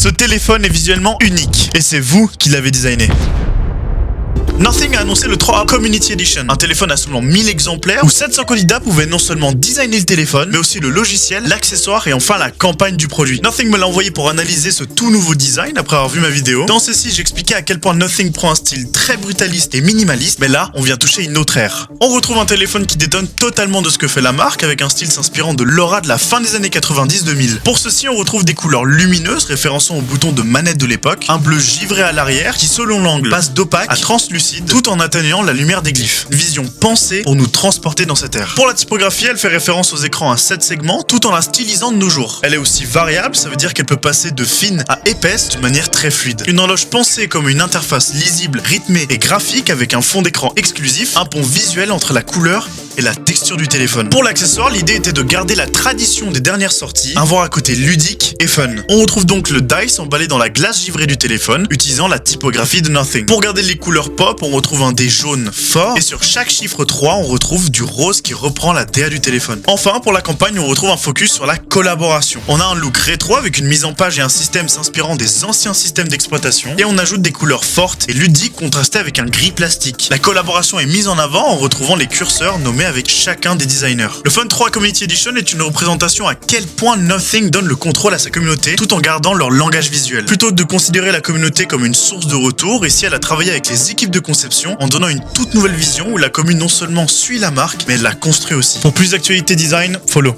Ce téléphone est visuellement unique et c'est vous qui l'avez designé. Nothing a annoncé le 3A Community Edition, un téléphone à seulement 1000 exemplaires où 700 candidats pouvaient non seulement designer le téléphone, mais aussi le logiciel, l'accessoire et enfin la campagne du produit. Nothing me l'a envoyé pour analyser ce tout nouveau design après avoir vu ma vidéo. Dans ceci, j'expliquais à quel point Nothing prend un style très brutaliste et minimaliste, mais là, on vient toucher une autre ère. On retrouve un téléphone qui détonne totalement de ce que fait la marque, avec un style s'inspirant de l'aura de la fin des années 90-2000. Pour ceci, on retrouve des couleurs lumineuses référençant au bouton de manette de l'époque, un bleu givré à l'arrière qui, selon l'angle, passe d'opaque à translucide, tout en atténuant la lumière des glyphes. Une vision pensée pour nous transporter dans cette ère. Pour la typographie, elle fait référence aux écrans à 7 segments, tout en la stylisant de nos jours. Elle est aussi variable, ça veut dire qu'elle peut passer de fine à épaisse d'une manière très fluide. Une horloge pensée comme une interface lisible, rythmée et graphique avec un fond d'écran exclusif, un pont visuel entre la couleur et la texture du téléphone. Pour l'accessoire, l'idée était de garder la tradition des dernières sorties, avoir un côté ludique et fun. On retrouve donc le dice emballé dans la glace givrée du téléphone, utilisant la typographie de Nothing. Pour garder les couleurs pop, on retrouve un dé jaune fort, et sur chaque chiffre 3, on retrouve du rose qui reprend la DA du téléphone. Enfin, pour la campagne, on retrouve un focus sur la collaboration. On a un look rétro avec une mise en page et un système s'inspirant des anciens systèmes d'exploitation, et on ajoute des couleurs fortes et ludiques contrastées avec un gris plastique. La collaboration est mise en avant en retrouvant les curseurs nommés avec chacun des designers. Le Phone 3 Community Edition est une représentation à quel point Nothing donne le contrôle à sa communauté tout en gardant leur langage visuel. Plutôt que de considérer la communauté comme une source de retour, ici elle a travaillé avec les équipes de conception en donnant une toute nouvelle vision où la commune non seulement suit la marque, mais elle la construit aussi. Pour plus d'actualité design, follow.